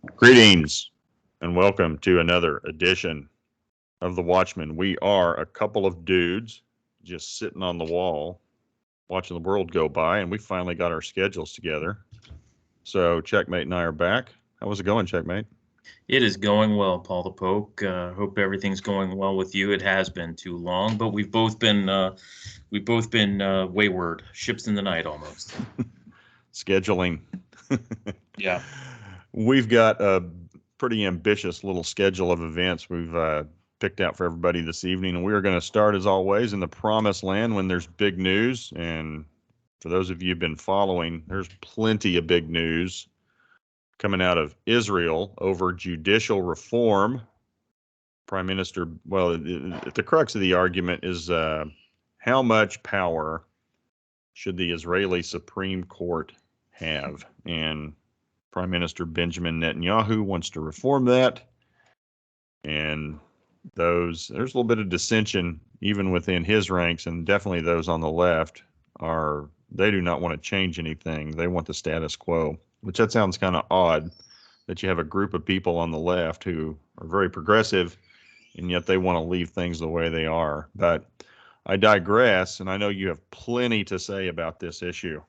Greetings and welcome to another edition of the Watchmen. We are a couple of dudes just sitting on the wall watching the world go by, and we finally got our schedules together. So Checkmate and I are back. How was it going, Checkmate? It is going well, PaulthePoke. Hope everything's going well with you. It has been too long, but we've both been wayward, ships in the night almost. Scheduling. Yeah. We've got a pretty ambitious little schedule of events we've picked out for everybody this evening, and we are going to start, as always, in the promised land when there's big news. And for those of you who've been following, there's plenty of big news coming out of Israel over judicial reform. Prime Minister, well, the crux of the argument is how much power should the Israeli Supreme Court have? And Prime Minister Benjamin Netanyahu wants to reform that. And there's a little bit of dissension even within his ranks, and definitely those on the left they do not want to change anything. They want the status quo, which that sounds kind of odd that you have a group of people on the left who are very progressive and yet they want to leave things the way they are. But I digress, and I know you have plenty to say about this issue.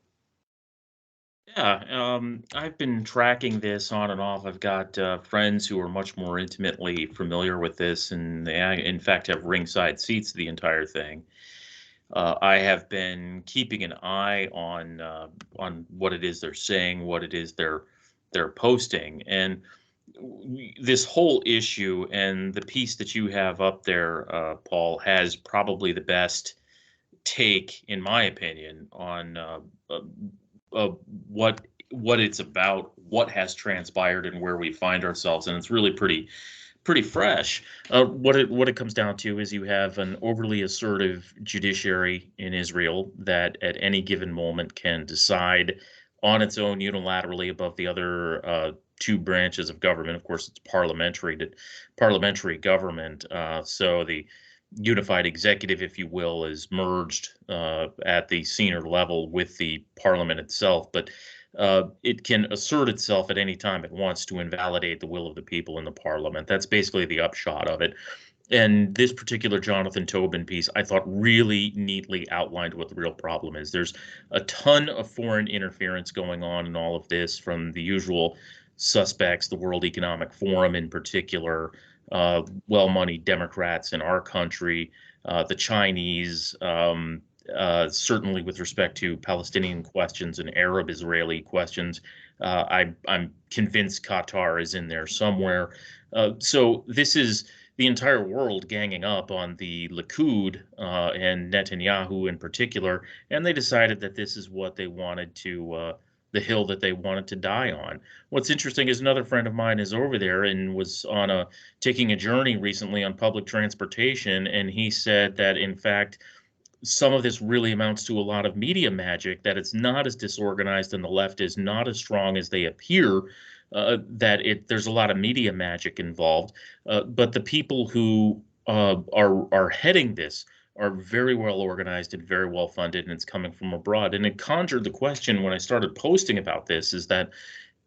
Yeah, I've been tracking this on and off. I've got friends who are much more intimately familiar with this, and they, in fact, have ringside seats to the entire thing. I have been keeping an eye on what it is they're saying, what it is they're posting, and this whole issue and the piece that you have up there, Paul, has probably the best take, in my opinion, on what it's about, what has transpired, and where we find ourselves, and it's really pretty fresh. What it comes down to is you have an overly assertive judiciary in Israel that at any given moment can decide on its own unilaterally above the other two branches of government. Of course, it's parliamentary government. So the unified executive, if you will, is merged at the senior level with the parliament itself, but it can assert itself at any time it wants to invalidate the will of the people in the parliament. That's basically the upshot of it. And this particular Jonathan Tobin piece, I thought, really neatly outlined what the real problem is. There's a ton of foreign interference going on in all of this, from the usual suspects, the World Economic Forum in particular, well-moneyed Democrats in our country, the Chinese, certainly with respect to Palestinian questions and Arab-Israeli questions. I'm convinced Qatar is in there somewhere. So this is the entire world ganging up on the Likud and Netanyahu in particular, and they decided that this is what they wanted to the hill that they wanted to die on. What's interesting is another friend of mine is over there and was taking a journey recently on public transportation, and he said that, in fact, some of this really amounts to a lot of media magic, that it's not as disorganized and the left is not as strong as they appear, there's a lot of media magic involved. But the people who are heading this are very well organized and very well funded, and it's coming from abroad. And it conjured the question when I started posting about this, is that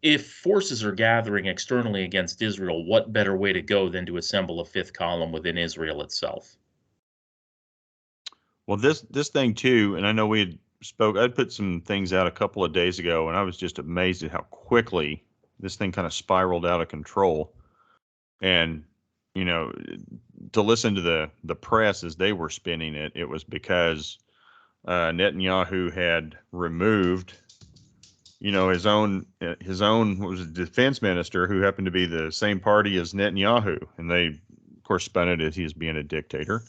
if forces are gathering externally against Israel, what better way to go than to assemble a fifth column within Israel itself? Well, this thing too, and I know I'd put some things out a couple of days ago, and I was just amazed at how quickly this thing kind of spiraled out of control. And, to listen to the press as they were spinning it, it was because Netanyahu had removed, his own what was it, defense minister, who happened to be the same party as Netanyahu, and they, of course, spun it as he was being a dictator.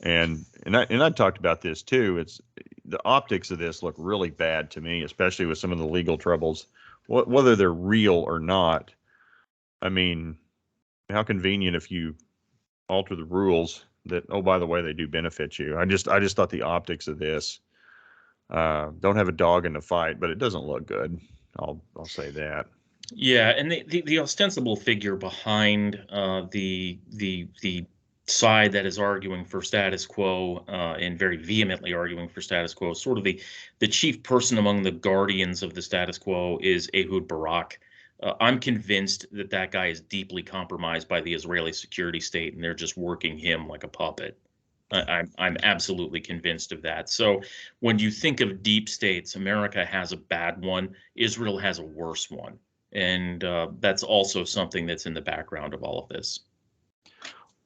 And I talked about this too. It's the optics of this look really bad to me, especially with some of the legal troubles, whether they're real or not. I mean, how convenient if you alter the rules that, oh, by the way, they do benefit you. I just thought the optics of this don't have a dog in the fight, but it doesn't look good. I'll say that. Yeah, and the ostensible figure behind the side that is arguing for status quo and very vehemently arguing for status quo, sort of the chief person among the guardians of the status quo, is Ehud Barak. I'm convinced that that guy is deeply compromised by the Israeli security state, and they're just working him like a puppet. I'm absolutely convinced of that. So when you think of deep states, America has a bad one. Israel has a worse one, and that's also something that's in the background of all of this.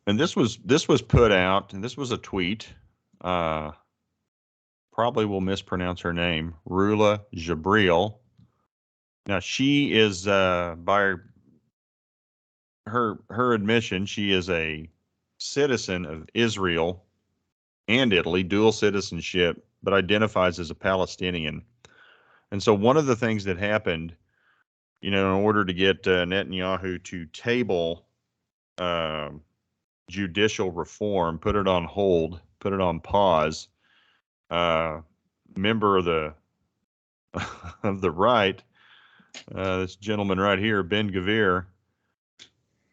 And this was put out, and this was a tweet. Probably will mispronounce her name, Rula Jabril. Now she is, by her admission, she is a citizen of Israel and Italy, dual citizenship, but identifies as a Palestinian. And so one of the things that happened, in order to get Netanyahu to table judicial reform, put it on hold, put it on pause, member of the of the right, this gentleman right here, Ben-Gvir,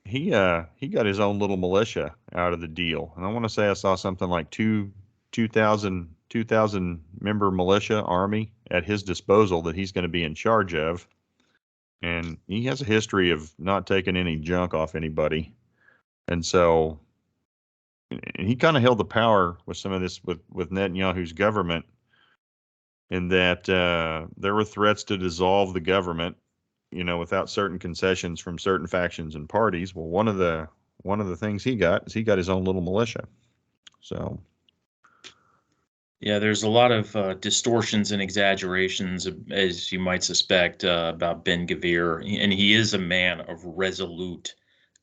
he got his own little militia out of the deal. And I want to say I saw something like 2,000 member militia army at his disposal that he's going to be in charge of. And he has a history of not taking any junk off anybody. And so he kind of held the power with some of this with Netanyahu's government, in that there were threats to dissolve the government, without certain concessions from certain factions and parties. Well, one of the things he got is he got his own little militia. So, yeah, there's a lot of distortions and exaggerations, as you might suspect, about Ben-Gvir, and he is a man of resolute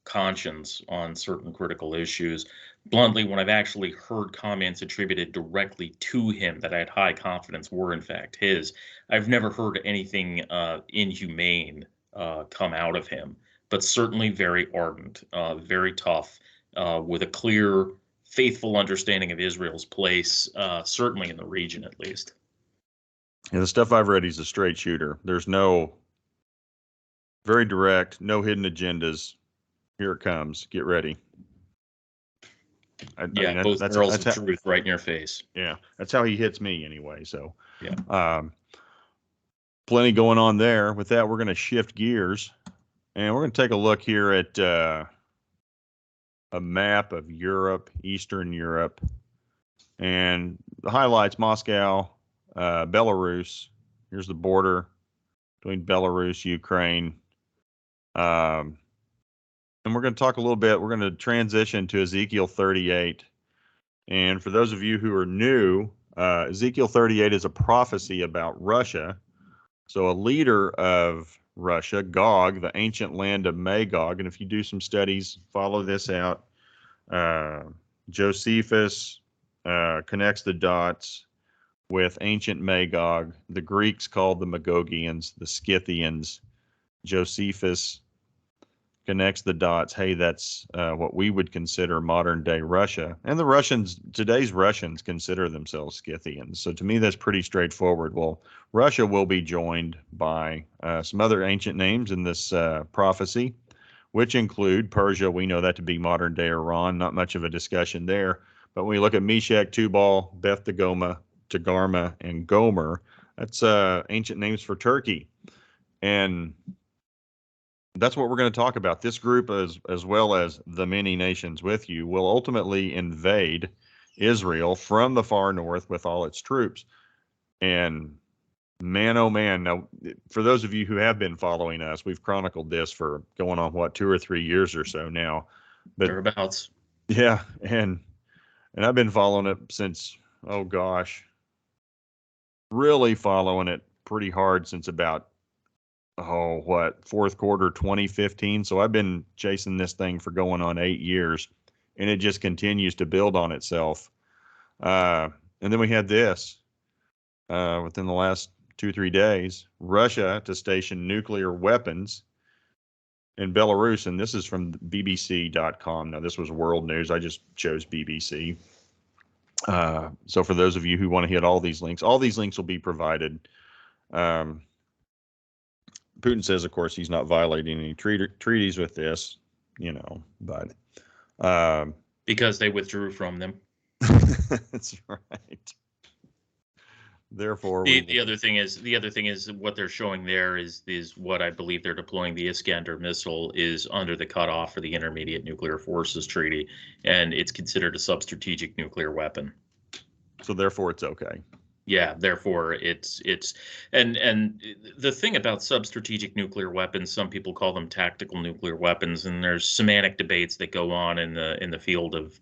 conscience on certain critical issues. Bluntly, when I've actually heard comments attributed directly to him that I had high confidence were in fact his, I've never heard anything inhumane come out of him, but certainly very ardent, very tough, with a clear, faithful understanding of Israel's place, certainly in the region at least. And the stuff I've read, he's a straight shooter. There's very direct, no hidden agendas. Here it comes. Get ready. Both barrels of truth right in your face. Yeah, that's how he hits me anyway. So, yeah, plenty going on there. With that, we're going to shift gears, and we're going to take a look here at a map of Europe, Eastern Europe, and the highlights: Moscow, Belarus. Here's the border between Belarus, Ukraine. And we're going to talk a little bit. We're going to transition to Ezekiel 38. And for those of you who are new, Ezekiel 38 is a prophecy about Russia. So a leader of Russia, Gog, the ancient land of Magog. And if you do some studies, follow this out. Josephus connects the dots with ancient Magog. The Greeks called the Magogians, the Scythians. Josephus connects the dots. Hey, that's what we would consider modern day Russia. And the Russians, today's Russians, consider themselves Scythians. So to me, that's pretty straightforward. Well, Russia will be joined by some other ancient names in this prophecy, which include Persia. We know that to be modern day Iran. Not much of a discussion there. But when we look at Meshech, Tubal, Beth Dagomer, Togarmah, and Gomer, that's ancient names for Turkey. And that's what we're going to talk about. This group, as well as the many nations with you, will ultimately invade Israel from the far north with all its troops. And man, oh man, now, for those of you who have been following us, we've chronicled this for going on, 2 or 3 years or so now. But thereabouts. Yeah, and I've been following it since, oh gosh, really following it pretty hard since about fourth quarter 2015. So I've been chasing this thing for going on 8 years, and it just continues to build on itself. And then we had this within the last 2-3 days: Russia to station nuclear weapons in Belarus. And this is from BBC.com. Now, this was world news. I just chose BBC. So for those of you who want to hit all these links will be provided. Putin says, of course, he's not violating any treaties with this, but because they withdrew from them. That's right. Therefore, the other thing is what they're showing there is what I believe they're deploying. The Iskander missile is under the cutoff for the Intermediate Nuclear Forces Treaty, and it's considered a substrategic nuclear weapon. So therefore, it's okay. Yeah, therefore it's and the thing about substrategic nuclear weapons, some people call them tactical nuclear weapons, and there's semantic debates that go on in the field of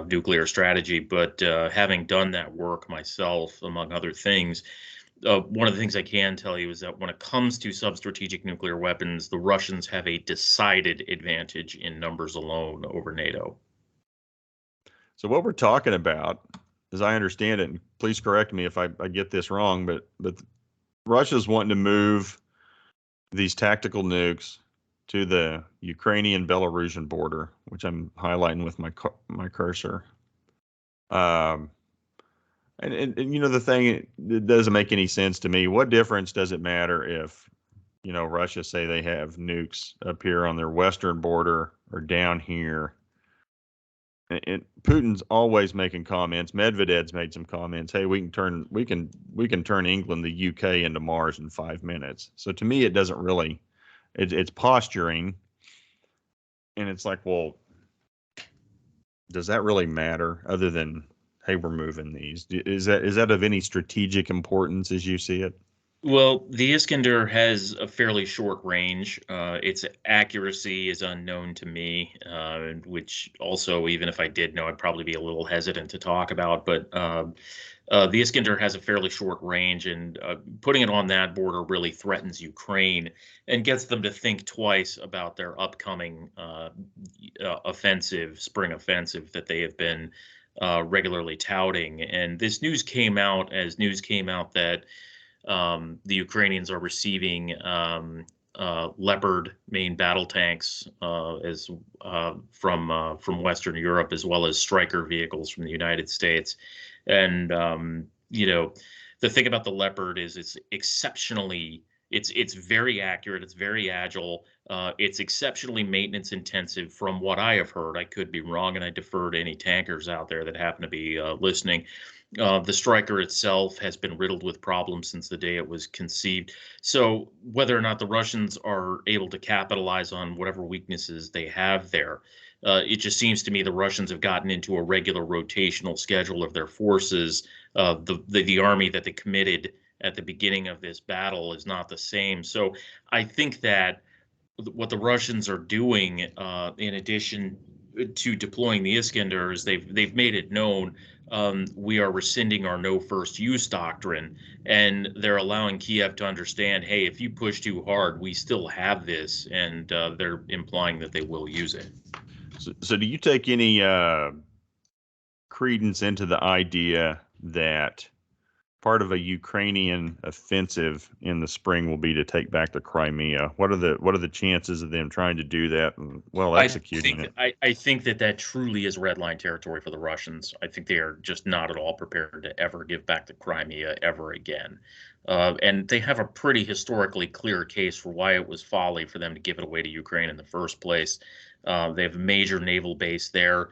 nuclear strategy. But having done that work myself, among other things, one of the things I can tell you is that when it comes to substrategic nuclear weapons, the Russians have a decided advantage in numbers alone over NATO. So what we're talking about, as I understand it, and please correct me if I get this wrong, but Russia's wanting to move these tactical nukes to the Ukrainian-Belarusian border, which I'm highlighting with my cursor. And you know, the thing, it doesn't make any sense to me. What difference does it matter if, you know, Russia say they have nukes up here on their western border or down here? And Putin's always making comments. Medvedev's made some comments. Hey, we can turn England, the UK, into Mars in 5 minutes. So to me, it doesn't really. It's posturing, and it's like, well, does that really matter? Other than, hey, we're moving these. Is that of any strategic importance as you see it? Well, the Iskander has a fairly short range. Its accuracy is unknown to me, which also, even if I did know, I'd probably be a little hesitant to talk about. But the Iskander has a fairly short range, and putting it on that border really threatens Ukraine and gets them to think twice about their upcoming spring offensive that they have been regularly touting. And this news came out that the Ukrainians are receiving Leopard main battle tanks from Western Europe, as well as Stryker vehicles from the United States. And you know, the thing about the Leopard is it's very accurate, it's very agile, it's exceptionally maintenance intensive from what I have heard. I could be wrong, and I defer to any tankers out there that happen to be listening. The Stryker itself has been riddled with problems since the day it was conceived. So whether or not the Russians are able to capitalize on whatever weaknesses they have there, it just seems to me the Russians have gotten into a regular rotational schedule of their forces. The army that they committed at the beginning of this battle is not the same. So I think that what the Russians are doing, in addition to deploying the Iskanders, they've made it known, we are rescinding our no first use doctrine, and they're allowing Kiev to understand, hey, if you push too hard, we still have this, and they're implying that they will use it. So do you take any credence into the idea that part of a Ukrainian offensive in the spring will be to take back the Crimea? What are the chances of them trying to do that and executing it? I think that truly is red line territory for the Russians. I think they are just not at all prepared to ever give back the Crimea ever again. And they have a pretty historically clear case for why it was folly for them to give it away to Ukraine in the first place. They have a major naval base there.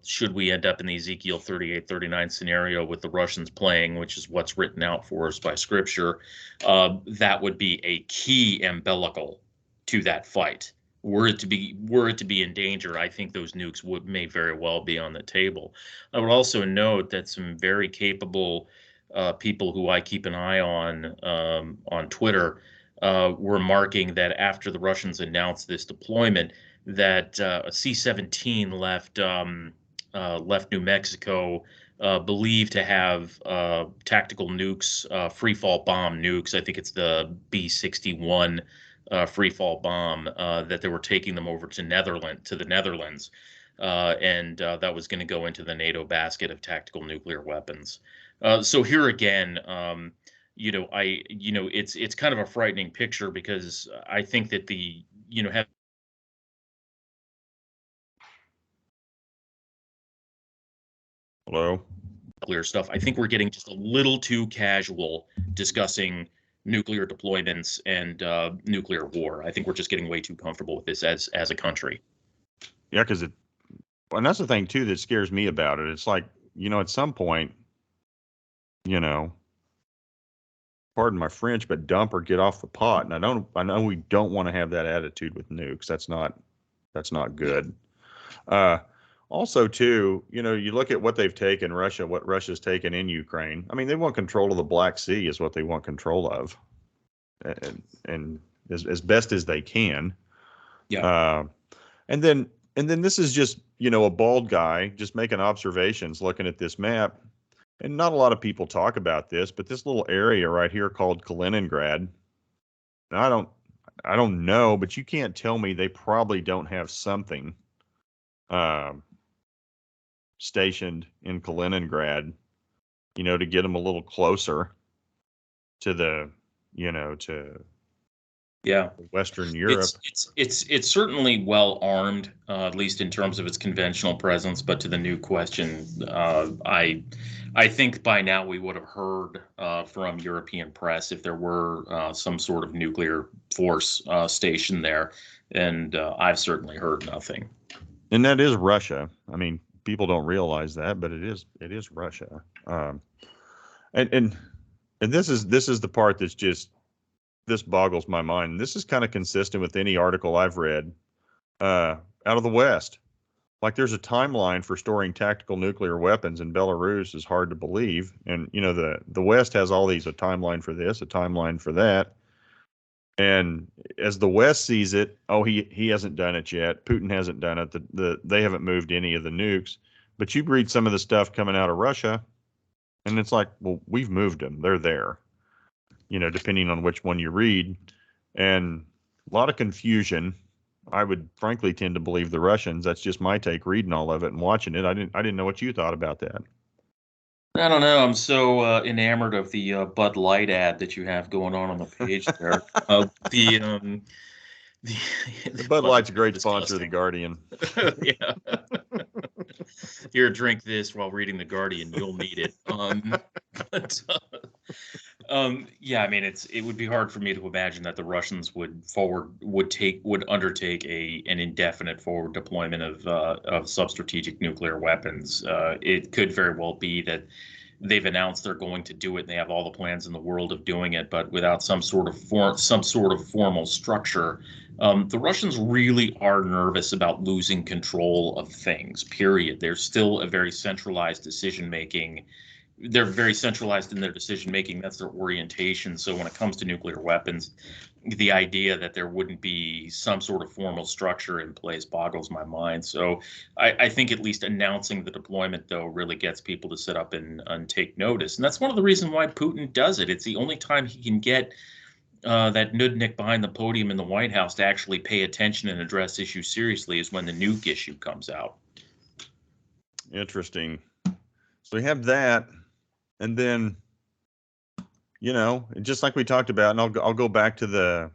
Should we end up in the Ezekiel 38-39 scenario with the Russians playing, which is what's written out for us by Scripture, that would be a key umbilical to that fight. Were it to be in danger, I think those nukes may very well be on the table. I would also note that some very capable people who I keep an eye on Twitter were marking that after the Russians announced this deployment, that a C-17 left New Mexico, believed to have tactical nukes, free fall bomb nukes. I think it's the B-61 free fall bomb, that they were taking them over to the Netherlands, and that was going to go into the NATO basket of tactical nuclear weapons. So here again, it's kind of a frightening picture, because I think that have Hello? nuclear stuff. I think we're getting just a little too casual discussing nuclear deployments and nuclear war. I think we're just getting way too comfortable with this as a country. Yeah, and that's the thing too that scares me about it. It's like, at some point, pardon my French, but dump or get off the pot. And I know we don't want to have that attitude with nukes. That's not good. Also, too, you know, you look at what they've taken, what Russia's taken in Ukraine. I mean, they want control of the Black Sea is what they want control of, and as best as they can. Yeah. And then this is just, you know, a bald guy just making observations, looking at this map. And not a lot of people talk about this, but this little area right here called Kaliningrad, I don't know, but you can't tell me they probably don't have something stationed in Kaliningrad, you know, to get them a little closer to the, you know, to Western Europe. It's certainly well armed, at least in terms of its conventional presence. But to the new question, I think by now we would have heard from European press if there were some sort of nuclear force stationed there, and I've certainly heard nothing. And that is Russia. I mean, people don't realize that, but it is Russia. And this is the part that's just, this boggles my mind. This is kind of consistent with any article I've read out of the West. Like, there's a timeline for storing tactical nuclear weapons in Belarus is hard to believe. And, you know, the West has all these, a timeline for this, a timeline for that. And as the West sees it, oh, he hasn't done it yet. Putin hasn't done it. They haven't moved any of the nukes. But you read some of the stuff coming out of Russia, and it's like, well, we've moved them. They're there, you know, depending on which one you read. And a lot of confusion. I would frankly tend to believe the Russians. That's just my take, reading all of it and watching it. I didn't know what you thought about that. I don't know. I'm so enamored of the Bud Light ad that you have going on the page there. The Bud Light's a great sponsor of The Guardian. Yeah. Here, drink this while reading The Guardian. You'll need it. Yeah, I mean, it would be hard for me to imagine that the Russians would undertake an indefinite forward deployment of substrategic nuclear weapons. It could very well be that they've announced they're going to do it, and they have all the plans in the world of doing it, but without some sort of formal structure. The Russians really are nervous about losing control of things, period. They're still a very centralized decision-making. They're very centralized in their decision-making. That's their orientation. So when it comes to nuclear weapons, the idea that there wouldn't be some sort of formal structure in place boggles my mind. So I think at least announcing the deployment, though, really gets people to sit up and take notice. And that's one of the reasons why Putin does it. It's the only time he can get that nudnik behind the podium in the White House to actually pay attention and address issues seriously is when the nuke issue comes out. Interesting. So we have that, and then, you know, just like we talked about, and I'll go back to the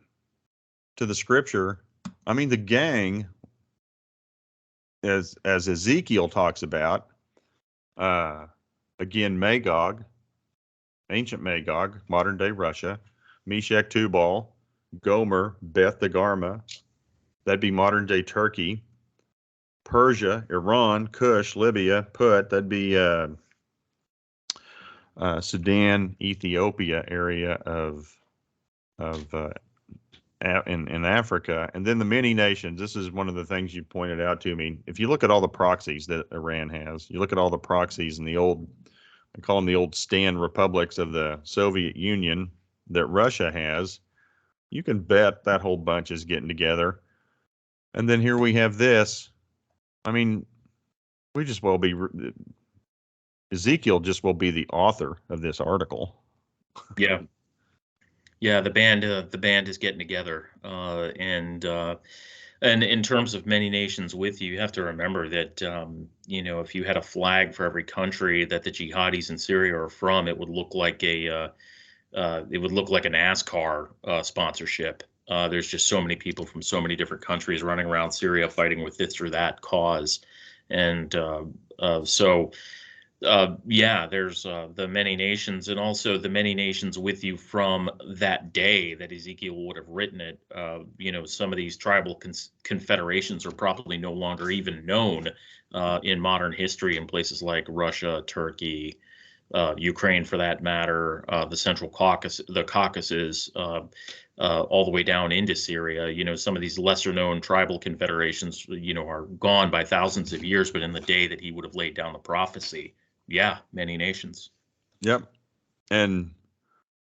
scripture. I mean, the gang, as Ezekiel talks about, again, Magog, ancient Magog, modern day Russia, Meshech, Tubal, Gomer, Beth Dagarma, that'd be modern day Turkey, Persia, Iran, Kush, Libya, Put, that'd be Sudan, Ethiopia area of in Africa, and then the many nations. This is one of the things you pointed out to me. If you look at all the proxies that Iran has, you look at all the proxies in the old, I call them the old stand republics of the Soviet Union that Russia has, you can bet that whole bunch is getting together. And then here we have this. I mean, we just will be, Ezekiel just will be the author of this article. Yeah. Yeah, the band is getting together, and in terms of many nations with you, you have to remember that you know, if you had a flag for every country that the jihadis in Syria are from, it would look like a NASCAR sponsorship. There's just so many people from so many different countries running around Syria fighting with this or that cause, and so. Yeah, there's the many nations, and also the many nations with you from that day that Ezekiel would have written it. You know, some of these tribal confederations are probably no longer even known in modern history in places like Russia, Turkey, Ukraine for that matter, the Central Caucasus, the Caucasus, all the way down into Syria. Some of these lesser known tribal confederations, are gone by thousands of years, but in the day that he would have laid down the prophecy, yeah, many nations. Yep. And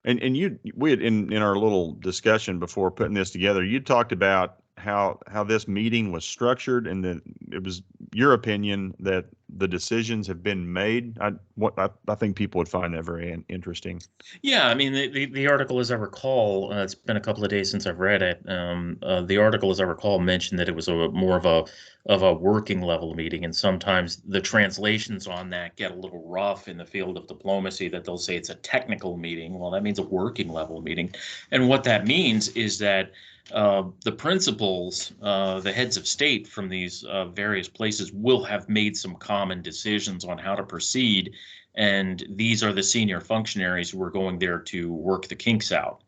we had in our little discussion before putting this together, you talked about how this meeting was structured, and that it was your opinion that the decisions have been made. I think people would find that very interesting. Yeah, I mean the article, as I recall, it's been a couple of days since I've read it. The article, as I recall, mentioned that it was more of a working level meeting, and sometimes the translations on that get a little rough in the field of diplomacy. That they'll say it's a technical meeting. Well, that means a working level meeting, and what that means is that the principals, the heads of state from these various places will have made some common decisions on how to proceed. And these are the senior functionaries who are going there to work the kinks out.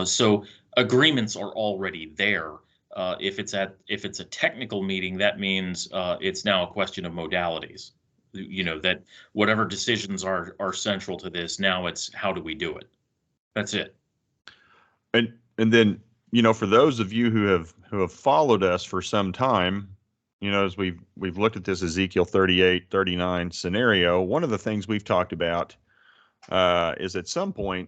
So agreements are already there. If it's a technical meeting, that means it's now a question of modalities. That whatever decisions are central to this, now it's how do we do it? That's it. And then, for those of you who have followed us for some time, as we've looked at this Ezekiel 38, 39 scenario, one of the things we've talked about is at some point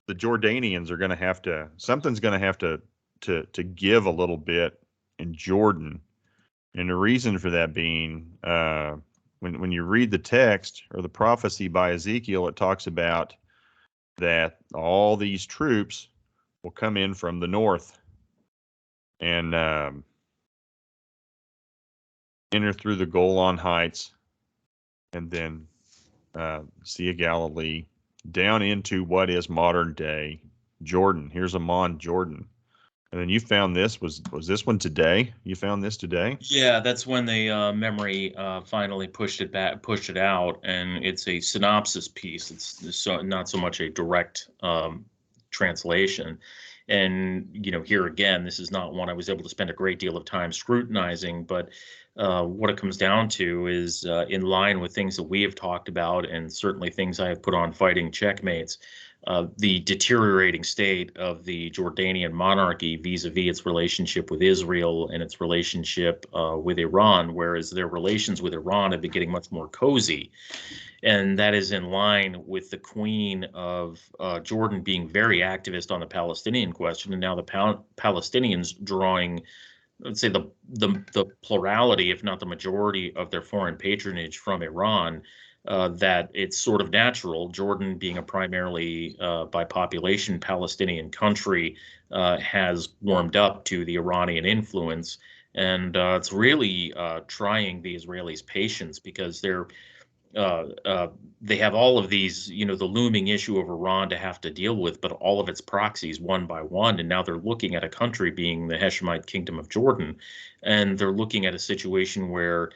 the Jordanians are going to have to, something's going to have to give a little bit in Jordan. And the reason for that being, when you read the text or the prophecy by Ezekiel, it talks about that all these troops will come in from the north and enter through the Golan Heights, and then Sea of Galilee down into what is modern day Jordan. Here's Amman, Jordan. And then you found this. Was this one today? You found this today? Yeah, that's when the memory finally pushed it out, and it's a synopsis piece. It's not so much a direct translation. And here again, this is not one I was able to spend a great deal of time scrutinizing, but what it comes down to is in line with things that we have talked about, and certainly things I have put on Fighting Checkmates. The deteriorating state of the Jordanian monarchy vis-a-vis its relationship with Israel and its relationship with Iran, whereas their relations with Iran have been getting much more cozy. And that is in line with the Queen of Jordan being very activist on the Palestinian question, and now the Palestinians drawing, let's say, the plurality, if not the majority, of their foreign patronage from Iran. That it's sort of natural. Jordan, being a primarily by population Palestinian country, has warmed up to the Iranian influence, and it's really trying the Israelis' patience, because they have all of these, the looming issue of Iran to have to deal with, but all of its proxies one by one. And now they're looking at a country being the Hashemite Kingdom of Jordan, and they're looking at a situation where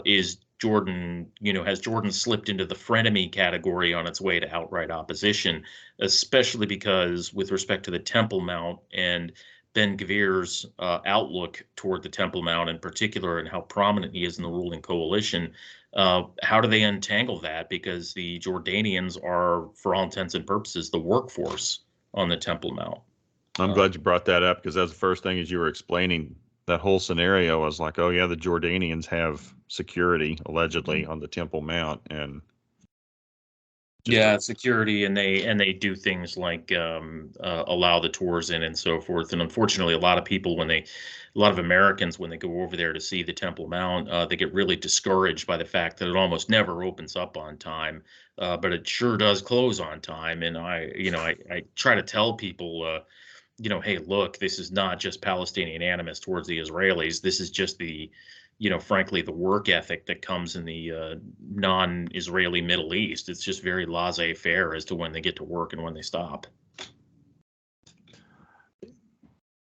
is Jordan, has Jordan slipped into the frenemy category on its way to outright opposition, especially because with respect to the Temple Mount and Ben-Gvir's outlook toward the Temple Mount in particular, and how prominent he is in the ruling coalition. How do they untangle that? Because the Jordanians are, for all intents and purposes, the workforce on the Temple Mount. I'm glad you brought that up, because that's the first thing as you were explaining that whole scenario. I was like, oh yeah, the Jordanians have security allegedly on the Temple Mount, and security, and they do things like allow the tours in and so forth. And unfortunately, a lot of Americans, when they go over there to see the Temple Mount, they get really discouraged by the fact that it almost never opens up on time, but it sure does close on time. And I try to tell people, hey, look, this is not just Palestinian animus towards the Israelis. This is just frankly, the work ethic that comes in the non-Israeli Middle East. It's just very laissez-faire as to when they get to work and when they stop.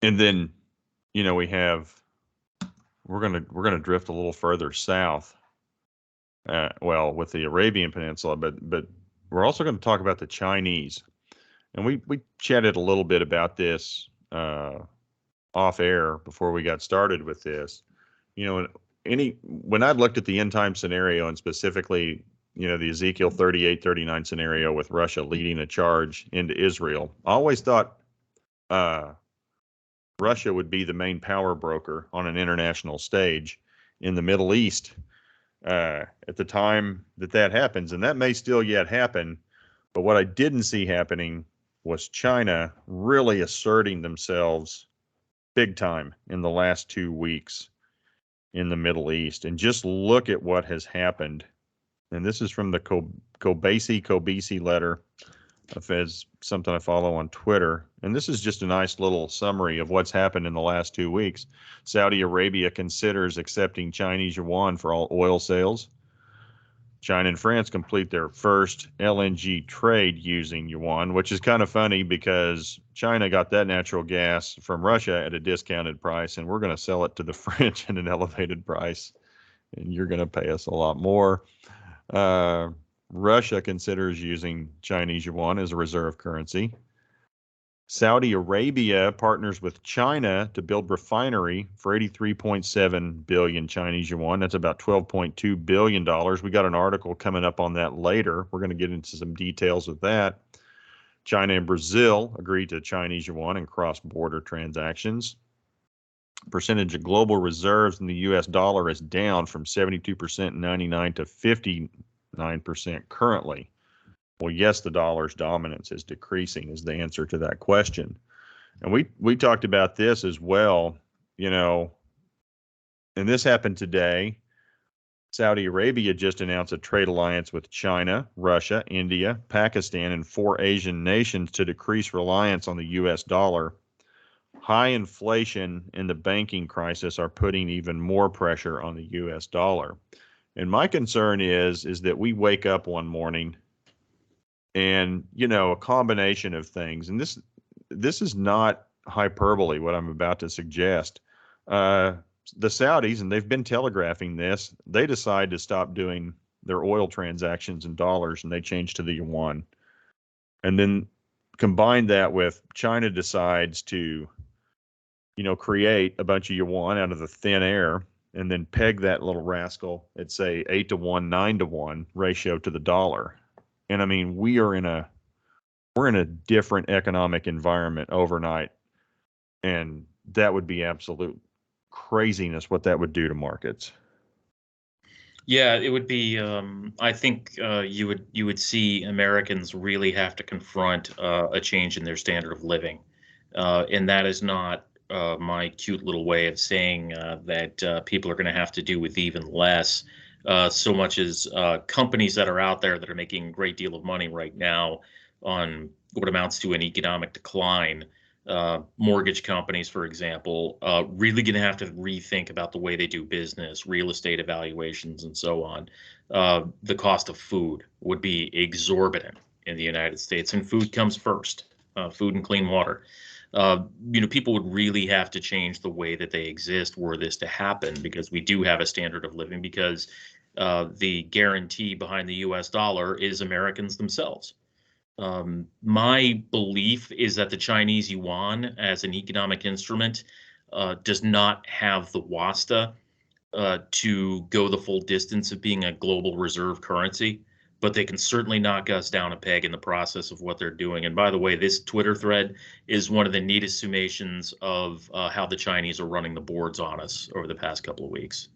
And then, we're gonna drift a little further south. With the Arabian Peninsula, but we're also going to talk about the Chinese. And we chatted a little bit about this off air before we got started with this. When I looked at the end time scenario, and specifically the Ezekiel 38-39 scenario with Russia leading a charge into Israel. I always thought Russia would be the main power broker on an international stage in the Middle East at the time that happens. And that may still yet happen. But what I didn't see happening was China really asserting themselves big time in the last 2 weeks in the Middle East. And just look at what has happened. And this is from the Kobesi letter, as something I follow on Twitter. And this is just a nice little summary of what's happened in the last 2 weeks. Saudi Arabia considers accepting Chinese yuan for all oil sales. China and France complete their first LNG trade using yuan, which is kind of funny because China got that natural gas from Russia at a discounted price, and we're going to sell it to the French at an elevated price, and you're going to pay us a lot more. Russia considers using Chinese yuan as a reserve currency. Saudi Arabia partners with China to build refinery for 83.7 billion Chinese yuan. That's about $12.2 billion. We got an article coming up on that later. We're going to get into some details of that. China and Brazil agreed to Chinese yuan in cross-border transactions. Percentage of global reserves in the U.S. dollar is down from 72% in 99 to 59% currently. Well, yes, the dollar's dominance is decreasing is the answer to that question. And we talked about this as well, and this happened today. Saudi Arabia just announced a trade alliance with China, Russia, India, Pakistan, and 4 Asian nations to decrease reliance on the U.S. dollar. High inflation and the banking crisis are putting even more pressure on the U.S. dollar. And my concern is that we wake up one morning and, a combination of things, and this is not hyperbole, what I'm about to suggest. The Saudis, and they've been telegraphing this, they decide to stop doing their oil transactions in dollars, and they change to the yuan. And then combine that with China decides to, create a bunch of yuan out of the thin air, and then peg that little rascal at, say, 8-to-1, 9-to-1 ratio to the dollar. And I mean, we're in a different economic environment overnight, and that would be absolute craziness what that would do to markets. Yeah, it would be. I think you would see Americans really have to confront a change in their standard of living, and that is not my cute little way of saying that people are going to have to do with even less. So much as companies that are out there that are making a great deal of money right now on what amounts to an economic decline. Mortgage companies, for example, really going to have to rethink about the way they do business, real estate evaluations, and so on. The cost of food would be exorbitant in the United States, and food comes first, food and clean water. People would really have to change the way that they exist were this to happen, because we do have a standard of living, because the guarantee behind the U.S. dollar is Americans themselves. My belief is that the Chinese yuan as an economic instrument does not have the wasta to go the full distance of being a global reserve currency, but they can certainly knock us down a peg in the process of what they're doing. And by the way, this Twitter thread is one of the neatest summations of how the Chinese are running the boards on us over the past couple of weeks.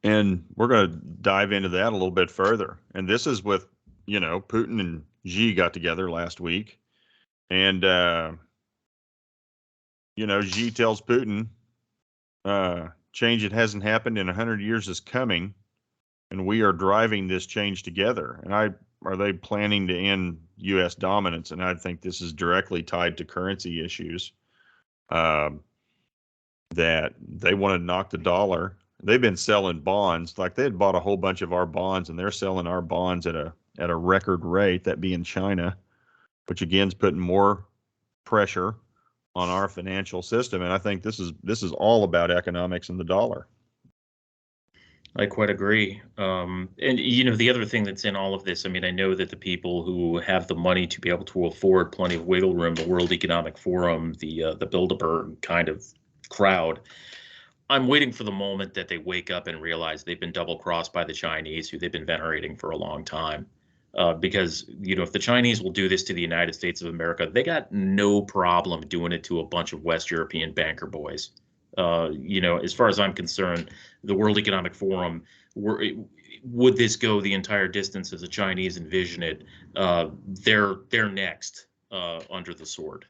And we're going to dive into that a little bit further. And this is with, Putin and Xi got together last week. And, Xi tells Putin, change that hasn't happened in 100 years is coming. And we are driving this change together. And are they planning to end U.S. dominance? And I think this is directly tied to currency issues, that they want to knock the dollar. They've been selling bonds, like they had bought a whole bunch of our bonds, and they're selling our bonds at a record rate, that being China, which again is putting more pressure on our financial system. And I think this is all about economics and the dollar. I quite agree. And the other thing that's in all of this, I mean, I know that the people who have the money to be able to afford plenty of wiggle room, the World Economic Forum, the Bilderberg kind of crowd, I'm waiting for the moment that they wake up and realize they've been double crossed by the Chinese, who they've been venerating for a long time. Because if the Chinese will do this to the United States of America, they got no problem doing it to a bunch of West European banker boys. As far as I'm concerned, the World Economic Forum, would this go the entire distance as the Chinese envision it? They're next under the sword.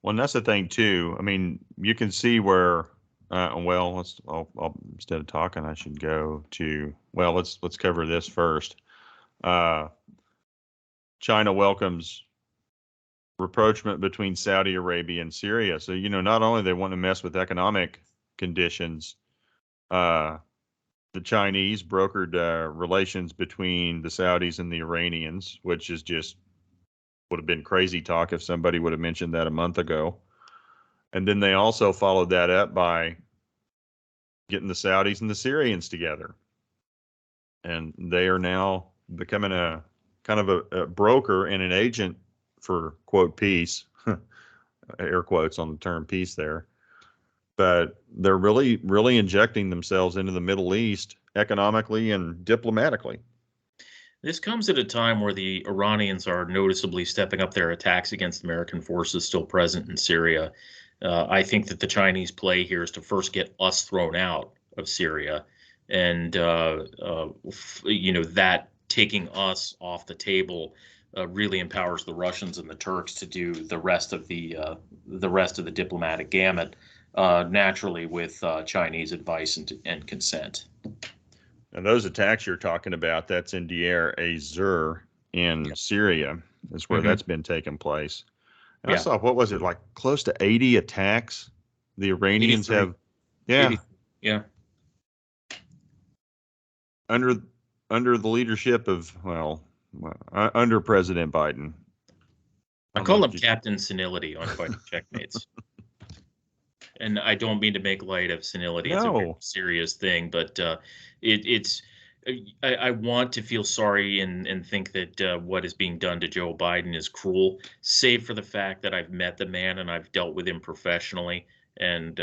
Well, and that's the thing too. I mean, you can see where. Well, instead of talking, I should go to. Well, let's cover this first. China welcomes rapprochement between Saudi Arabia and Syria. So, not only they want to mess with economic conditions, the Chinese brokered relations between the Saudis and the Iranians, which is just would have been crazy talk if somebody would have mentioned that a month ago. And then they also followed that up by getting the Saudis and the Syrians together. And they are now becoming a kind of a broker and an agent for, quote, peace, air quotes on the term peace there. But they're really, really injecting themselves into the Middle East economically and diplomatically. This comes at a time where the Iranians are noticeably stepping up their attacks against American forces still present in Syria. I think that the Chinese play here is to first get us thrown out of Syria, and that taking us off the table really empowers the Russians and the Turks to do the rest of the diplomatic gamut, naturally with Chinese advice and consent. And those attacks you're talking about, that's in Deir ez-Zor in Syria, is where that's been taking place. And I saw, what was it, like close to 80 attacks the Iranians 83. have? Yeah. 80, yeah. Under the leadership of, under President Biden. I call him Captain Senility on Fighting Checkmates. And I don't mean to make light of senility. It's a very serious thing, but I want to feel sorry and think that what is being done to Joe Biden is cruel, save for the fact that I've met the man and I've dealt with him professionally. And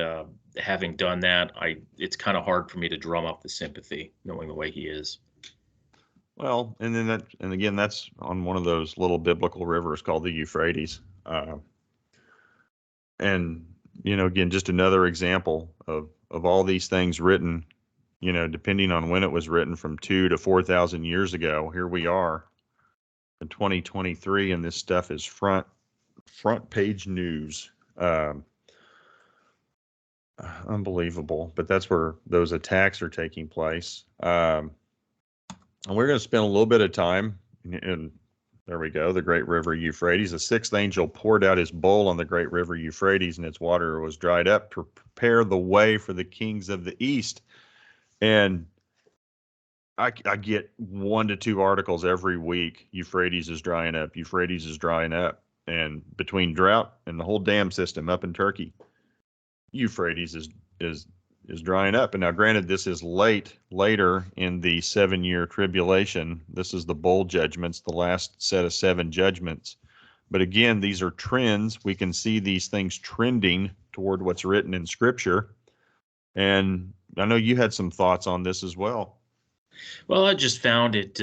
having done that, it's kind of hard for me to drum up the sympathy, knowing the way he is. Well, and again, that's on one of those little biblical rivers called the Euphrates. And again, just another example of all these things written, depending on when it was written, from 2,000 to 4,000 years ago. Here we are in 2023, and this stuff is front page news. Unbelievable. But that's where those attacks are taking place. And we're going to spend a little bit of time in. There we go. The great river Euphrates. The sixth angel poured out his bowl on the great river Euphrates, and its water was dried up to prepare the way for the kings of the east. And I get 1 to 2 articles every week. Euphrates is drying up. Euphrates is drying up. And between drought and the whole dam system up in Turkey, Euphrates is drying up. And now, granted, this is later in the 7-year tribulation. This is the bowl judgments, the last set of 7 judgments. But again, these are trends. We can see these things trending toward what's written in Scripture. And I know you had some thoughts on this as well. Well, I just found it.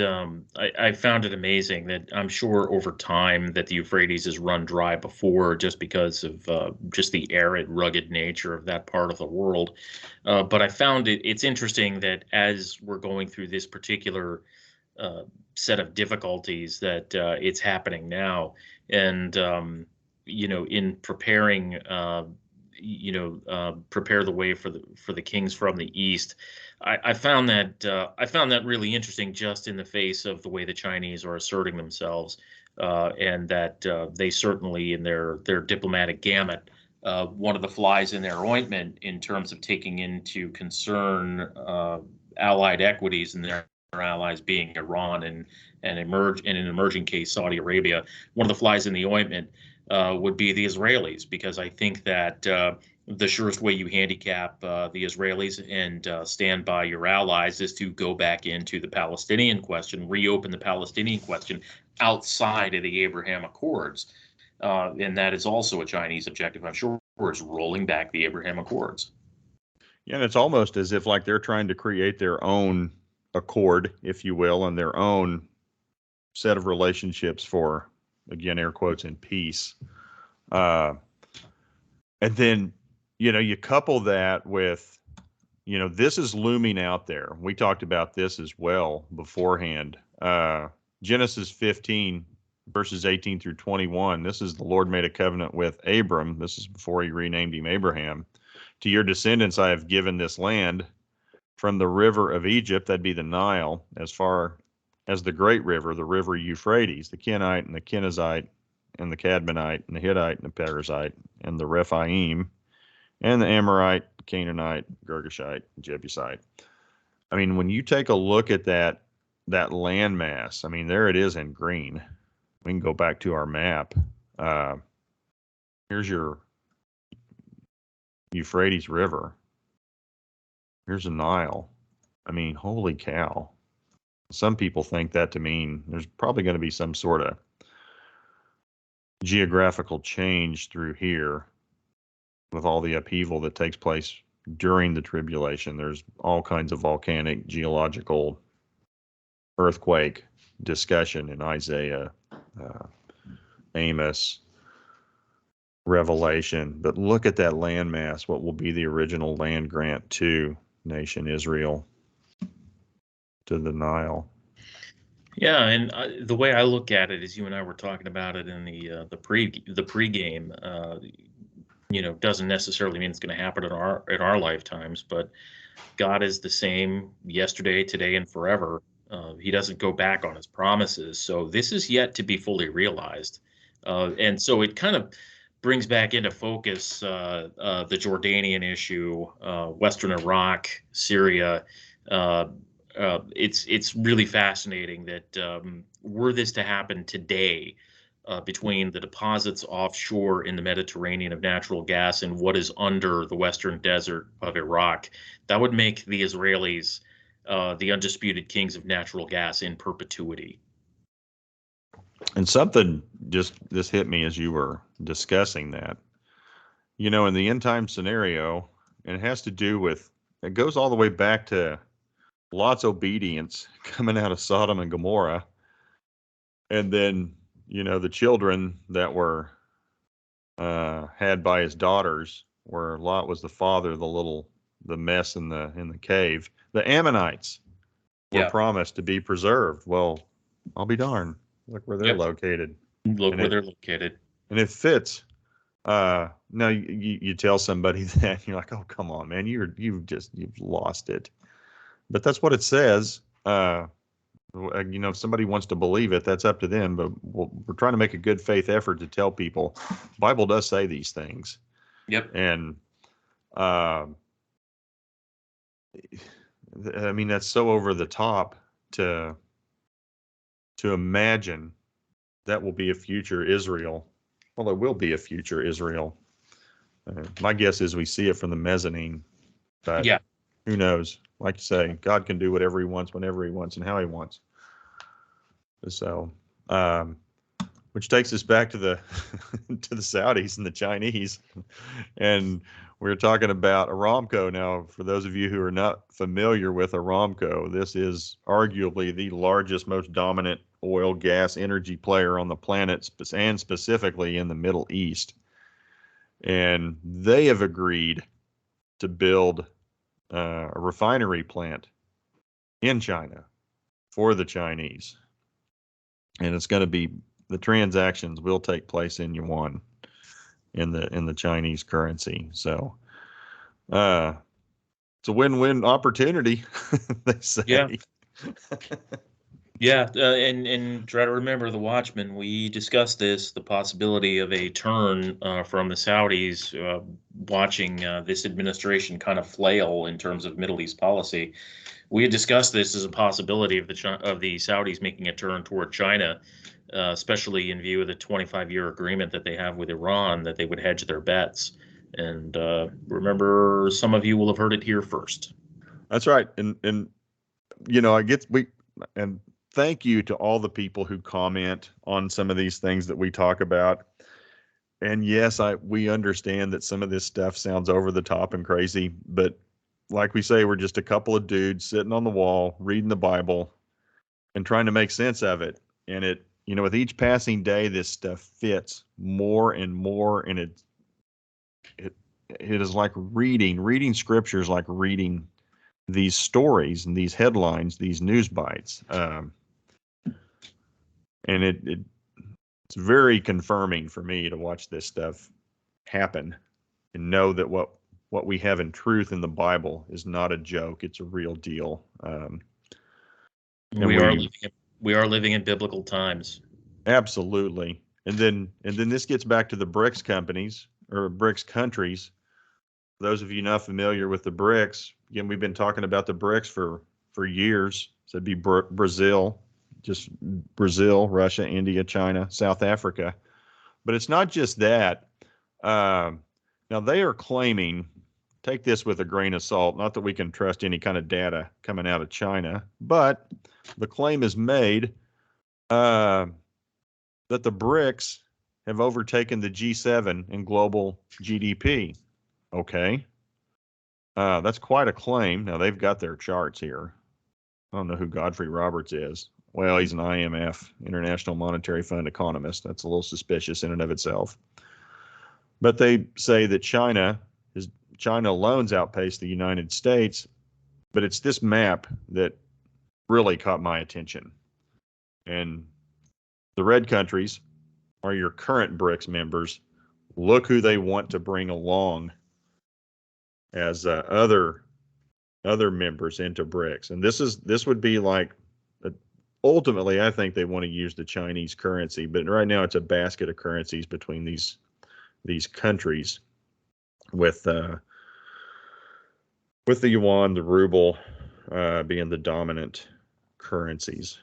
I found it amazing that I'm sure over time that the Euphrates has run dry before, just because of just the arid, rugged nature of that part of the world. But I found it's interesting that as we're going through this particular set of difficulties, that it's happening now, and in preparing. Prepare the way for the kings from the east. I found that really interesting, just in the face of the way the Chinese are asserting themselves, and that they certainly, in their diplomatic gamut, one of the flies in their ointment in terms of taking into concern allied equities, and their allies being Iran and in an emerging case Saudi Arabia. One of the flies in the ointment would be the Israelis, because I think that the surest way you handicap the Israelis and stand by your allies is to go back into the Palestinian question, reopen the Palestinian question outside of the Abraham Accords. And that is also a Chinese objective, I'm sure, is rolling back the Abraham Accords. Yeah, and it's almost as if like they're trying to create their own accord, if you will, and their own set of relationships for, again, air quotes, in peace. Uh, and then, you couple that with, this is looming out there. We talked about this as well beforehand. Genesis 15, verses 18 through 21. This is the Lord made a covenant with Abram. This is before he renamed him Abraham. To your descendants I have given this land, from the river of Egypt, that'd be the Nile, as far as the great river, the river Euphrates, the Kenite and the Kenizzite and the Cadmonite and the Hittite and the Perizzite and the Rephaim and the Amorite, Canaanite, Girgashite, Jebusite. I mean, when you take a look at that landmass, I mean, there it is in green. We can go back to our map. Here's your Euphrates River. Here's the Nile. I mean, holy cow. Some people think that to mean there's probably going to be some sort of geographical change through here with all the upheaval that takes place during the tribulation. There's all kinds of volcanic, geological, earthquake discussion in Isaiah, Amos, Revelation. But look at that landmass, what will be the original land grant to nation Israel, to the Nile. Yeah, and the way I look at it is, you and I were talking about it in the pregame. Doesn't necessarily mean it's going to happen in our lifetimes, but God is the same yesterday, today, and forever. He doesn't go back on his promises. So this is yet to be fully realized, and so it kind of brings back into focus the Jordanian issue, Western Iraq, Syria. It's really fascinating that were this to happen today, between the deposits offshore in the Mediterranean of natural gas and what is under the western desert of Iraq, that would make the Israelis the undisputed kings of natural gas in perpetuity. And something this hit me as you were discussing that. In the end time scenario, and it has to do with, it goes all the way back to Lot's obedience coming out of Sodom and Gomorrah. And then, the children that were had by his daughters, where Lot was the father, the mess in the cave. The Ammonites were promised to be preserved. Well, I'll be darned. Look where they're located. They're located. And it fits. Now you tell somebody that, and you're like, oh, come on, man, you've lost it. But that's what it says. If somebody wants to believe it, that's up to them. But we're trying to make a good faith effort to tell people the Bible does say these things. Yep. And I mean, that's so over the top to imagine that will be a future Israel. Well, there will be a future Israel. My guess is we see it from the mezzanine, but who knows? Like you say, God can do whatever he wants, whenever he wants, and how he wants. So, which takes us back to the to the Saudis and the Chinese, and we're talking about Aramco now. For those of you who are not familiar with Aramco, this is arguably the largest, most dominant oil, gas, energy player on the planet, and specifically in the Middle East. And they have agreed to build a refinery plant in China for the Chinese. And it's going to be, the transactions will take place in Yuan, in the Chinese currency. So it's a win-win opportunity, they say. Yeah. Yeah, and try to remember the Watchmen. We discussed the possibility of a turn from the Saudis, watching this administration kind of flail in terms of Middle East policy. We had discussed this as a possibility of the Saudis making a turn toward China, especially in view of the 25-year agreement that they have with Iran, that they would hedge their bets. And remember, some of you will have heard it here first. That's right, and and thank you to all the people who comment on some of these things that we talk about. And yes, we understand that some of this stuff sounds over the top and crazy, but like we say, we're just a couple of dudes sitting on the wall reading the Bible and trying to make sense of it. And it, with each passing day, this stuff fits more and more, and it is like reading scripture is like reading these stories and these headlines, these news bites, and it's very confirming for me to watch this stuff happen and know that what we have in truth in the Bible is not a joke; it's a real deal. We are living in biblical times. Absolutely. And then this gets back to the BRICS companies or BRICS countries. For those of you not familiar with the BRICS, again, we've been talking about the BRICS for years. So it'd be Brazil, just Brazil, Russia, India, China, South Africa. But it's not just that. Now they are claiming, take this with a grain of salt, not that we can trust any kind of data coming out of China, but the claim is made that the BRICS have overtaken the G7 in global GDP. Okay. That's quite a claim. Now, they've got their charts here. I don't know who Godfrey Roberts is. Well, he's an IMF, International Monetary Fund economist. That's a little suspicious in and of itself. But they say that China loans outpace the United States, but it's this map that really caught my attention. And the red countries are your current BRICS members. Look who they want to bring along as other members into BRICS. And this would be like, ultimately, I think they want to use the Chinese currency, but right now it's a basket of currencies between these countries, with the yuan, the ruble being the dominant currencies.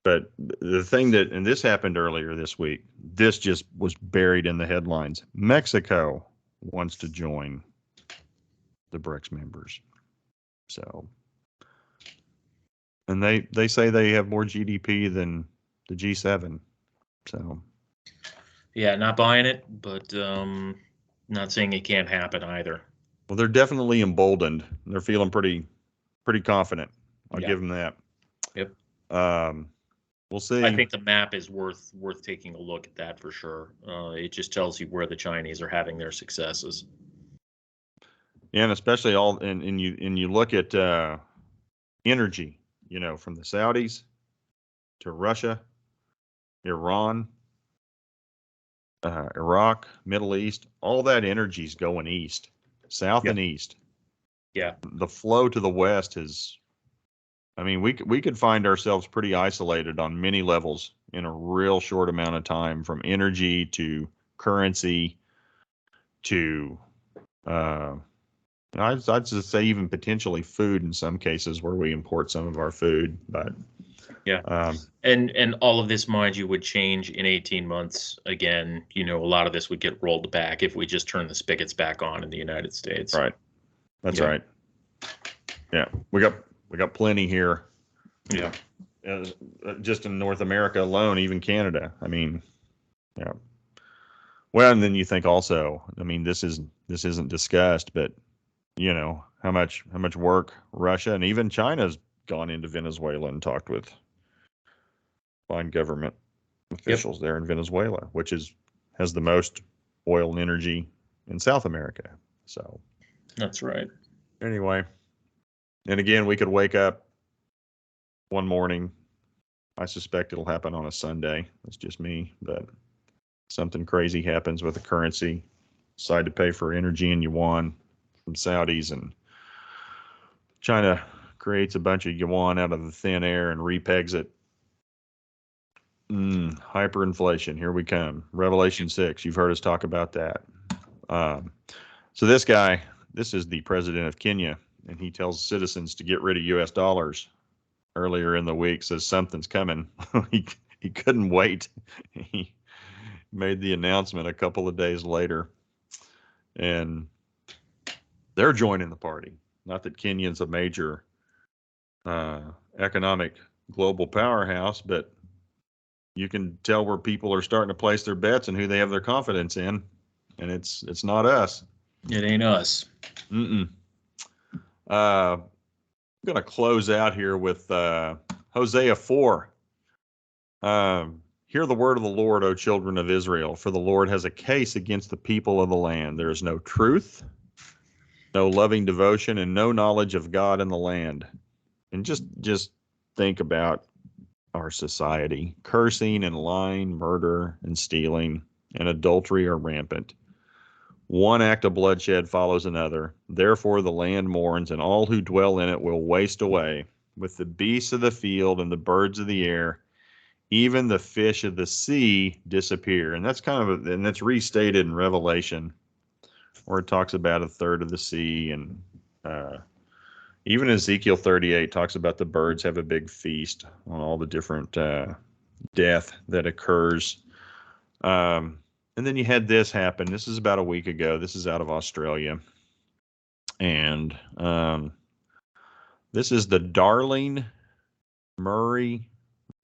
But the thing and this happened earlier this week, this just was buried in the headlines. Mexico wants to join the BRICS members. So, and they say they have more GDP than the G7. So, yeah, not buying it, but not saying it can't happen either. Well, they're definitely emboldened. They're feeling pretty confident. I'll give them that. Yep. We'll see. I think the map is worth taking a look at that for sure. It just tells you where the Chinese are having their successes. Yeah, and especially and you look at energy, from the Saudis to Russia, Iran, Iraq, Middle East, all that energy is going east, south and east. Yeah. The flow to the west is, I mean, we could find ourselves pretty isolated on many levels in a real short amount of time, from energy to currency to, I'd just say even potentially food in some cases where we import some of our food. But yeah, and all of this, mind you, would change in 18 months. Again, a lot of this would get rolled back if we just turn the spigots back on in the United States. Right. That's right. Yeah, we got plenty here. Yeah. Just in North America alone, even Canada. I mean, yeah. Well, and then you think also, I mean, this isn't discussed, but how much work Russia and even China's gone into Venezuela and talked with fine government officials there in Venezuela, which has the most oil and energy in South America. So that's right. Anyway, and again, we could wake up one morning. I suspect it'll happen on a Sunday. That's just me, but something crazy happens with the currency. Decide to pay for energy in yuan from Saudis, and China creates a bunch of yuan out of the thin air and repegs it. Hyperinflation. Here we come. Revelation 6. You've heard us talk about that. So this guy, this is the president of Kenya, and he tells citizens to get rid of U.S. dollars. Earlier in the week, says something's coming. he couldn't wait. He made the announcement a couple of days later, and they're joining the party. Not that Kenya's a major economic global powerhouse, but you can tell where people are starting to place their bets and who they have their confidence in, and it's not us. It ain't us. Mm-mm. I'm going to close out here with Hosea 4. Hear the word of the Lord, O children of Israel, for the Lord has a case against the people of the land. There is no truth, no loving devotion, and no knowledge of God in the land. And just think about our society. Cursing and lying, murder and stealing, and adultery are rampant. One act of bloodshed follows another. Therefore the land mourns, and all who dwell in it will waste away, with the beasts of the field and the birds of the air. Even the fish of the sea disappear. And that's and that's restated in Revelation, where it talks about a third of the sea. And even Ezekiel 38 talks about the birds have a big feast on all the different death that occurs. And then you had this happen. This is about a week ago. This is out of Australia. And this is the Darling Murray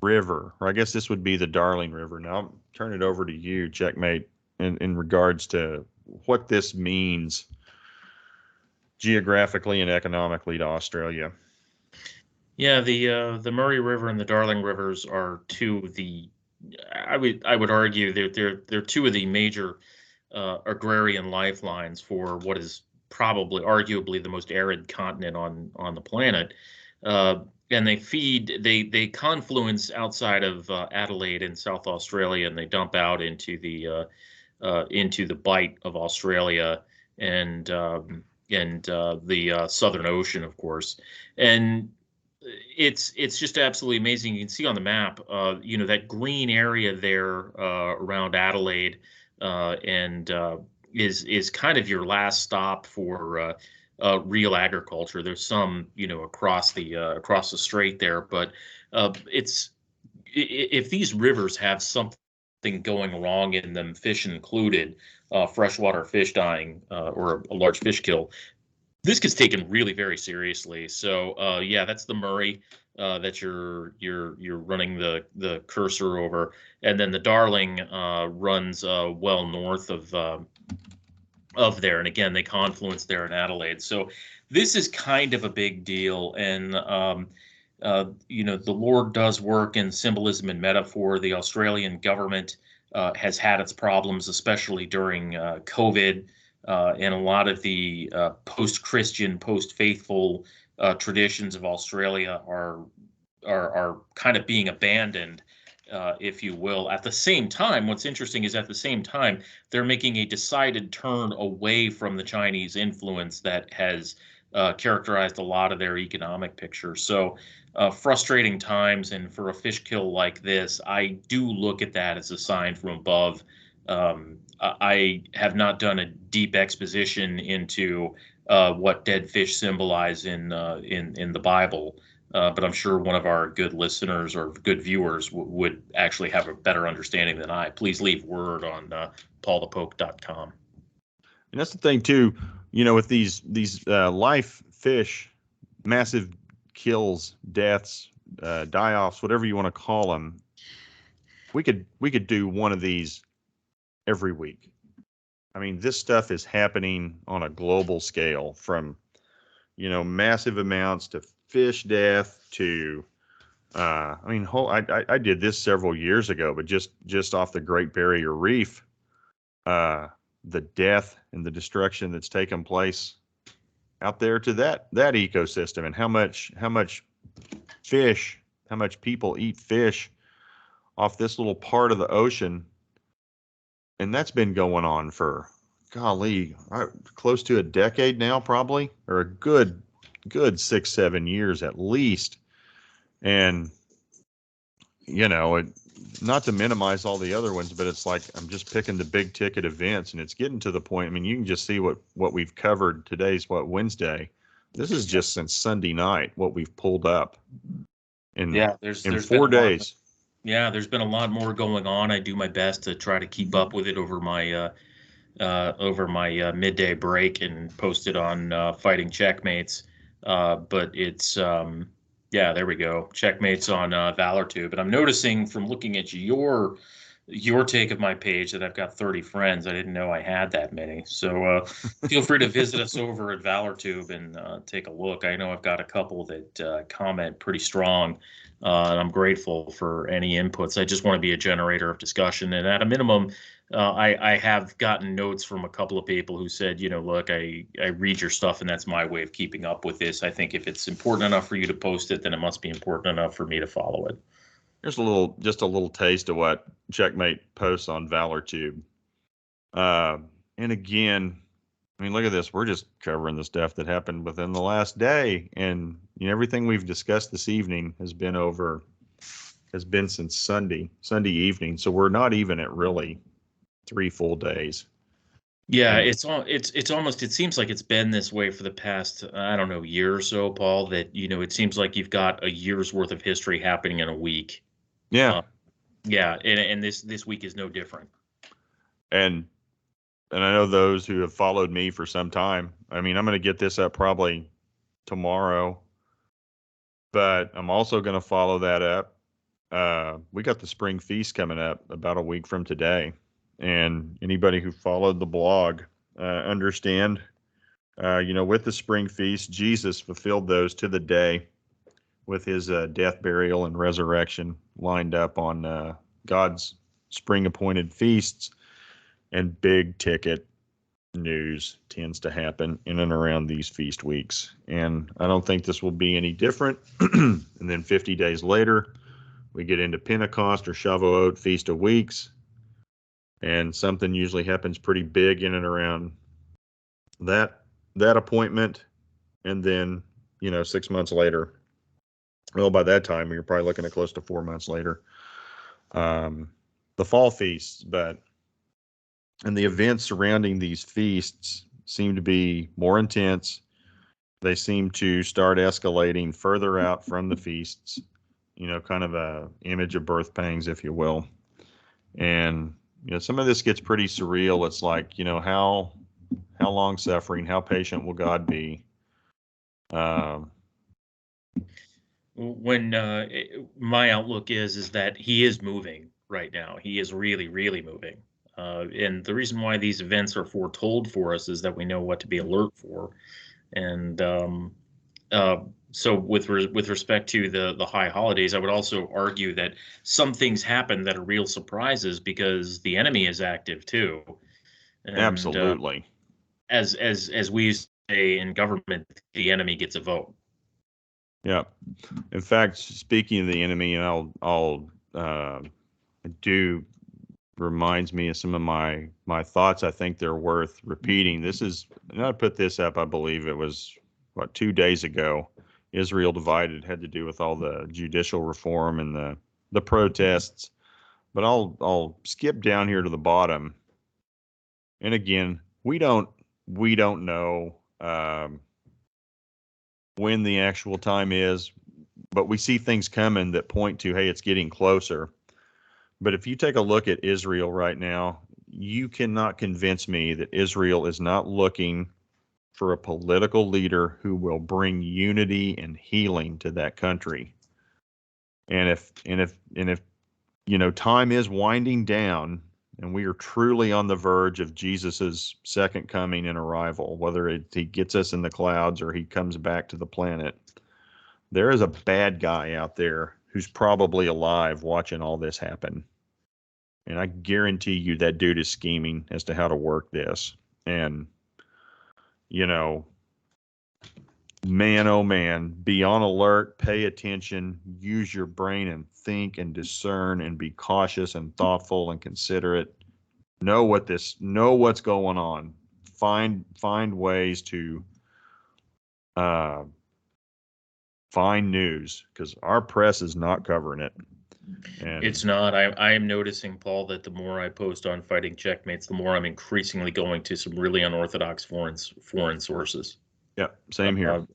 River, or I guess this would be the Darling River. Now I'll turn it over to you, Checkmate, in regards to what this means geographically and economically to Australia. Yeah, the Murray River and the Darling Rivers are two of the, I would argue they're two of the major agrarian lifelines for what is probably arguably the most arid continent on the planet. And they confluence outside of Adelaide in South Australia, and they dump out into the Bight of Australia and the Southern Ocean, of course. And it's just absolutely amazing. You can see on the map, that green area there around Adelaide, and is kind of your last stop for real agriculture. There's some, across the strait there, but if these rivers have something going wrong in them, fish included, freshwater fish dying, or a large fish kill, this gets taken really very seriously. So yeah, that's the Murray that you're running the cursor over, and then the Darling runs well north of there, and again they confluence there in Adelaide. So this is kind of a big deal, and the Lord does work in symbolism and metaphor. The Australian government has had its problems, especially during COVID. And a lot of the post-Christian, post-faithful traditions of Australia are kind of being abandoned, if you will. At the same time, what's interesting is at the same time they're making a decided turn away from the Chinese influence that has characterized a lot of their economic picture. So frustrating times, and for a fish kill like this, I do look at that as a sign from above. I have not done a deep exposition into what dead fish symbolize in the Bible, but I'm sure one of our good listeners or good viewers would actually have a better understanding than I. Please leave word on PaulthePoke.com. And that's the thing too, with these life fish, massive kills, deaths, die-offs, whatever you want to call them. We could do one of these every week. I mean, this stuff is happening on a global scale, from, massive amounts to fish death to, I did this several years ago, but just off the Great Barrier Reef, the death and the destruction that's taken place out there to that ecosystem, and how much fish, how much people eat fish off this little part of the ocean. And that's been going on for, golly, close to a decade now, probably, or a good 6-7 years at least. And, not to minimize all the other ones, but it's like I'm just picking the big ticket events, and it's getting to the point. I mean, you can just see what we've covered. Today's Wednesday. This is just since Sunday night what we've pulled up in 4 days. Yeah, there's been a lot more going on. I do my best to try to keep up with it over my midday break and post it on Fighting Checkmates. But it's there we go, Checkmates on ValorTube. And I'm noticing from looking at your your take of my page that I've got 30 friends. I didn't know I had that many. So feel free to visit us over at ValorTube and take a look. I know I've got a couple that comment pretty strong, and I'm grateful for any inputs. I just want to be a generator of discussion. And at a minimum, I have gotten notes from a couple of people who said, look, I read your stuff and that's my way of keeping up with this. I think if it's important enough for you to post it, then it must be important enough for me to follow it. Here's just a little taste of what Checkmate posts on ValorTube. And again, I mean, look at this. We're just covering the stuff that happened within the last day, and everything we've discussed this evening has been since Sunday evening. So we're not even at really 3 full days. Yeah, it's almost, it seems like it's been this way for the past, I don't know, year or so, Paul, that, it seems like you've got a year's worth of history happening in a week. Yeah. Yeah, and this week is no different. And I know those who have followed me for some time. I mean, I'm going to get this up probably tomorrow, but I'm also going to follow that up. We got the spring feast coming up about a week from today. And anybody who followed the blog understand, with the spring feast, Jesus fulfilled those to the day with his death, burial, and resurrection lined up on God's spring-appointed feasts. And big ticket news tends to happen in and around these feast weeks. And I don't think this will be any different. And then 50 days later, we get into Pentecost or Shavuot, Feast of Weeks. And something usually happens pretty big in and around that appointment. And then, 6 months later, well, by that time, you're probably looking at close to 4 months later, the fall feasts. And the events surrounding these feasts seem to be more intense. They seem to start escalating further out from the feasts, kind of a image of birth pangs, if you will. And, some of this gets pretty surreal. It's like, how long suffering, how patient will God be? When my outlook is that he is moving right now. He is really, really moving. And the reason why these events are foretold for us is that we know what to be alert for. And so with respect to the high holidays, I would also argue that some things happen that are real surprises because the enemy is active too. And, absolutely. As we say in government, the enemy gets a vote. Yeah. In fact, speaking of the enemy, and I'll do reminds me of some of my thoughts. I think they're worth repeating. This is, and I put this up, I believe it was 2 days ago. Israel divided had to do with all the judicial reform and the protests. But I'll skip down here to the bottom. And again, we don't know when the actual time is, but we see things coming that point to, hey, it's getting closer. But if you take a look at Israel right now, you cannot convince me that Israel is not looking for a political leader who will bring unity and healing to that country. And if time is winding down and we are truly on the verge of Jesus's second coming and arrival, whether he gets us in the clouds or he comes back to the planet, there is a bad guy out there who's probably alive watching all this happen. And I guarantee you that dude is scheming as to how to work this. And, man, oh man, be on alert, pay attention, use your brain and think and discern and be cautious and thoughtful and considerate. Know what's going on. Find ways to find news, because our press is not covering it. And it's not. I am noticing, Paul, that the more I post on Fighting Checkmates, the more I'm increasingly going to some really unorthodox foreign sources. Yeah, same here.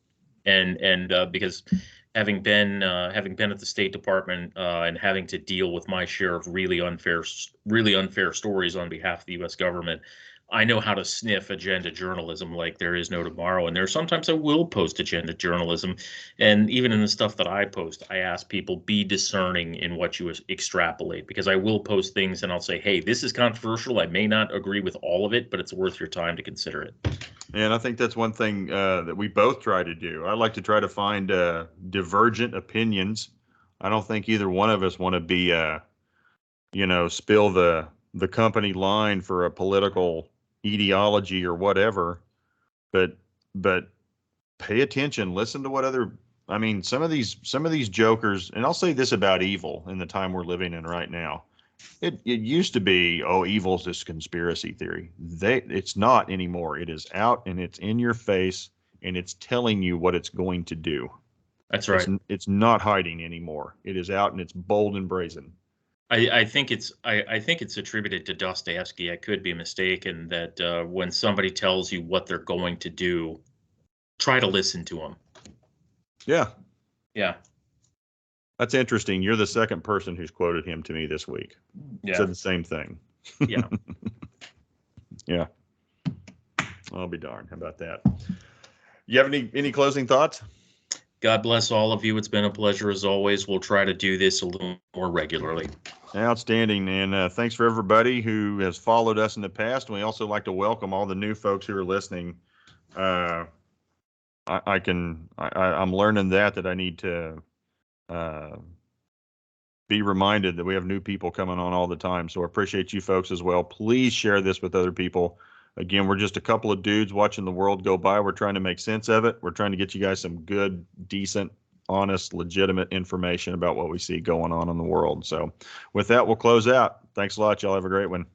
And because having been at the State Department and having to deal with my share of really unfair stories on behalf of the U.S. government, I know how to sniff agenda journalism like there is no tomorrow. And there's sometimes I will post agenda journalism. And even in the stuff that I post, I ask people be discerning in what you extrapolate, because I will post things and I'll say, hey, this is controversial. I may not agree with all of it, but it's worth your time to consider it. And I think that's one thing that we both try to do. I like to try to find divergent opinions. I don't think either one of us want to be, spill the company line for a political ideology or whatever. But pay attention. Listen to what other. I mean, some of these jokers, and I'll say this about evil in the time we're living in right now. It used to be, oh, evil's this conspiracy theory. It's not anymore. It is out and it's in your face and it's telling you what it's going to do. That's right. It's not hiding anymore. It is out and it's bold and brazen. I think it's attributed to Dostoevsky. I could be mistaken that when somebody tells you what they're going to do, try to listen to them. Yeah. Yeah. That's interesting. You're the second person who's quoted him to me this week. Yeah. Said the same thing. Yeah. Yeah. I'll be darned. How about that? You have any closing thoughts? God bless all of you. It's been a pleasure as always. We'll try to do this a little more regularly. Outstanding. And thanks for everybody who has followed us in the past. And we also like to welcome all the new folks who are listening. I'm learning that I need to be reminded that we have new people coming on all the time. So I appreciate you folks as well. Please share this with other people. Again, we're just a couple of dudes watching the world go by. We're trying to make sense of it. We're trying to get you guys some good, decent, honest, legitimate information about what we see going on in the world. So with that, we'll close out. Thanks a lot. Y'all have a great one.